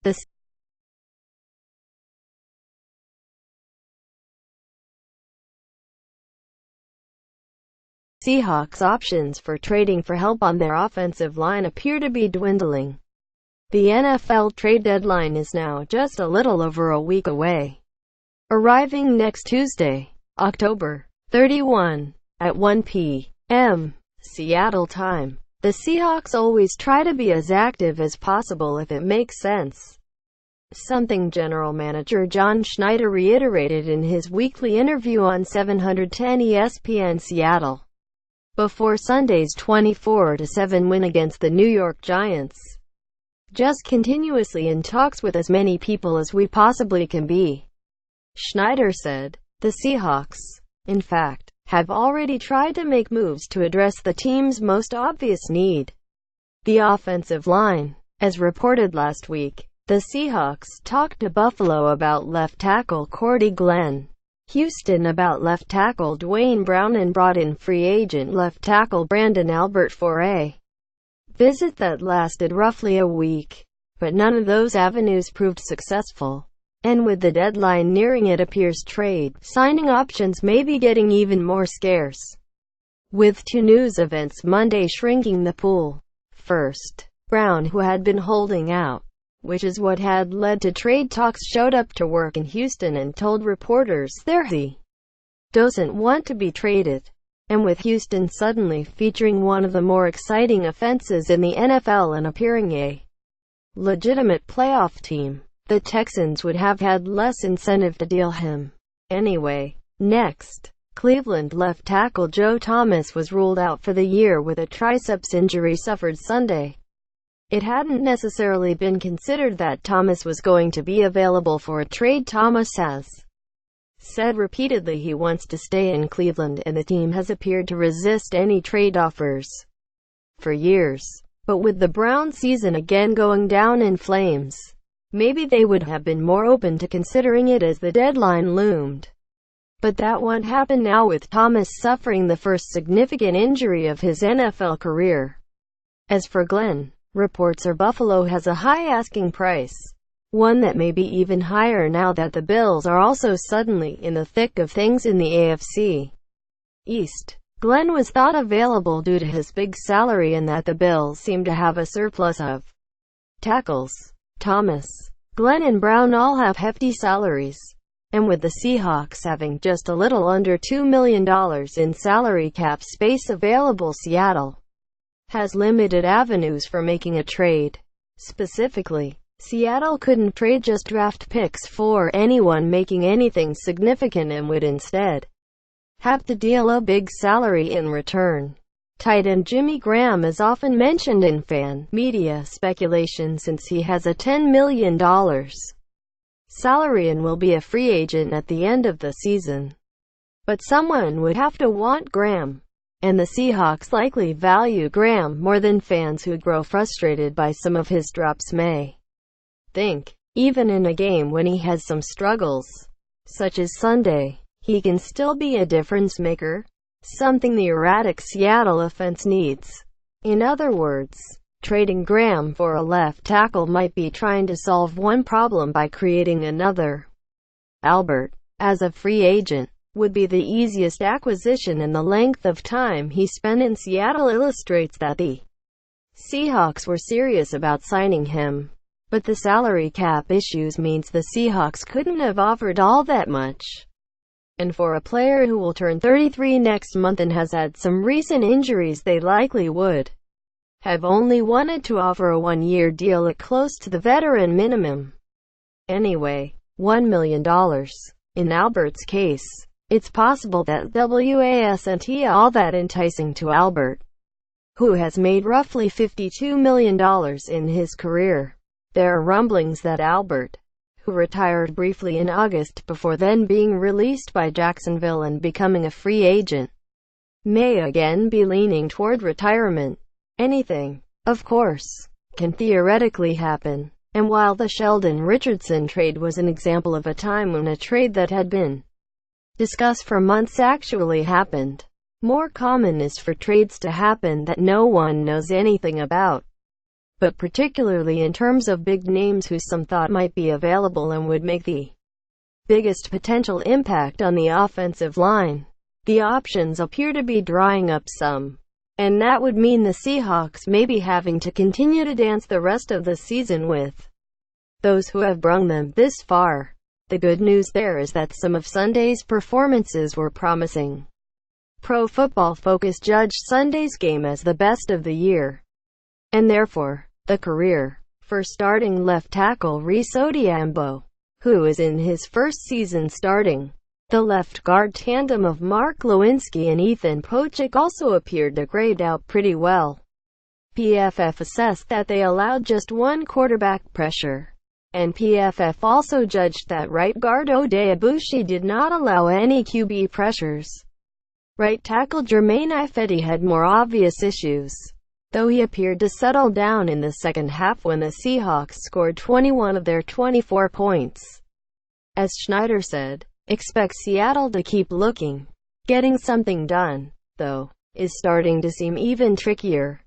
The Seahawks' options for trading for help on their offensive line appear to be dwindling. The NFL trade deadline is now just a little over a week away, arriving next Tuesday, October 31, at 1 p.m. Seattle time. The Seahawks always try to be as active as possible if it makes sense, something General Manager John Schneider reiterated in his weekly interview on 710 ESPN Seattle, before Sunday's 24-7 win against the New York Giants. Just continuously in talks with as many people as we possibly can be, Schneider said. The Seahawks, in fact, have already tried to make moves to address the team's most obvious need, the offensive line. As reported last week, the Seahawks talked to Buffalo about left tackle Cordy Glenn, Houston about left tackle Dwayne Brown, and brought in free agent left tackle Brandon Albert for a visit that lasted roughly a week. But none of those avenues proved successful. And with the deadline nearing, it appears trade signing options may be getting even more scarce, with two news events Monday shrinking the pool. First, Brown, who had been holding out, which is what had led to trade talks, showed up to work in Houston and told reporters he doesn't want to be traded. And with Houston suddenly featuring one of the more exciting offenses in the NFL and appearing a legitimate playoff team, the Texans would have had less incentive to deal him anyway. Next, Cleveland left tackle Joe Thomas was ruled out for the year with a triceps injury suffered Sunday. It hadn't necessarily been considered that Thomas was going to be available for a trade. Thomas has said repeatedly he wants to stay in Cleveland, and the team has appeared to resist any trade offers for years. But with the Brown season again going down in flames, maybe they would have been more open to considering it as the deadline loomed. But that won't happen now, with Thomas suffering the first significant injury of his NFL career. As for Glenn, reports are Buffalo has a high asking price, one that may be even higher now that the Bills are also suddenly in the thick of things in the AFC East. Glenn was thought available due to his big salary and that the Bills seem to have a surplus of tackles. Thomas, Glenn and Brown all have hefty salaries, and with the Seahawks having just a little under $2 million in salary cap space available, Seattle has limited avenues for making a trade. Specifically, Seattle couldn't trade just draft picks for anyone making anything significant and would instead have to deal a big salary in return. Tight end Jimmy Graham is often mentioned in fan media speculation since he has a $10 million salary and will be a free agent at the end of the season. But someone would have to want Graham, and the Seahawks likely value Graham more than fans who grow frustrated by some of his drops may think. Even in a game when he has some struggles, such as Sunday, he can still be a difference maker, something the erratic Seattle offense needs. In other words, trading Graham for a left tackle might be trying to solve one problem by creating another. Albert, as a free agent, would be the easiest acquisition, and the length of time he spent in Seattle illustrates that the Seahawks were serious about signing him. But the salary cap issues means the Seahawks couldn't have offered all that much. And for a player who will turn 33 next month and has had some recent injuries, they likely would have only wanted to offer a one-year deal at close to the veteran minimum. Anyway, $1 million. In Albert's case, it's possible that wasn't all that enticing to Albert, who has made roughly $52 million in his career. There are rumblings that Albert, who retired briefly in August before then being released by Jacksonville and becoming a free agent, may again be leaning toward retirement. Anything, of course, can theoretically happen. And while the Sheldon Richardson trade was an example of a time when a trade that had been discussed for months actually happened, More common is for trades to happen that no one knows anything about, but particularly in terms of big names who some thought might be available and would make the biggest potential impact on the offensive line. The options appear to be drying up some, and that would mean the Seahawks may be having to continue to dance the rest of the season with those who have brung them this far. The good news there is that some of Sunday's performances were promising. Pro Football Focus judged Sunday's game as the best of the year, and therefore, the career, for starting left tackle Reese Odhiambo, who is in his first season starting. The left guard tandem of Mark Lewinsky and Ethan Pochik also appeared to grade out pretty well. PFF assessed that they allowed just one quarterback pressure, and PFF also judged that right guard Oday Abushi did not allow any QB pressures. Right tackle Jermaine Ifedi had more obvious issues, though he appeared to settle down in the second half when the Seahawks scored 21 of their 24 points. As Schneider said, "Expect Seattle to keep looking. Getting something done, though, is starting to seem even trickier."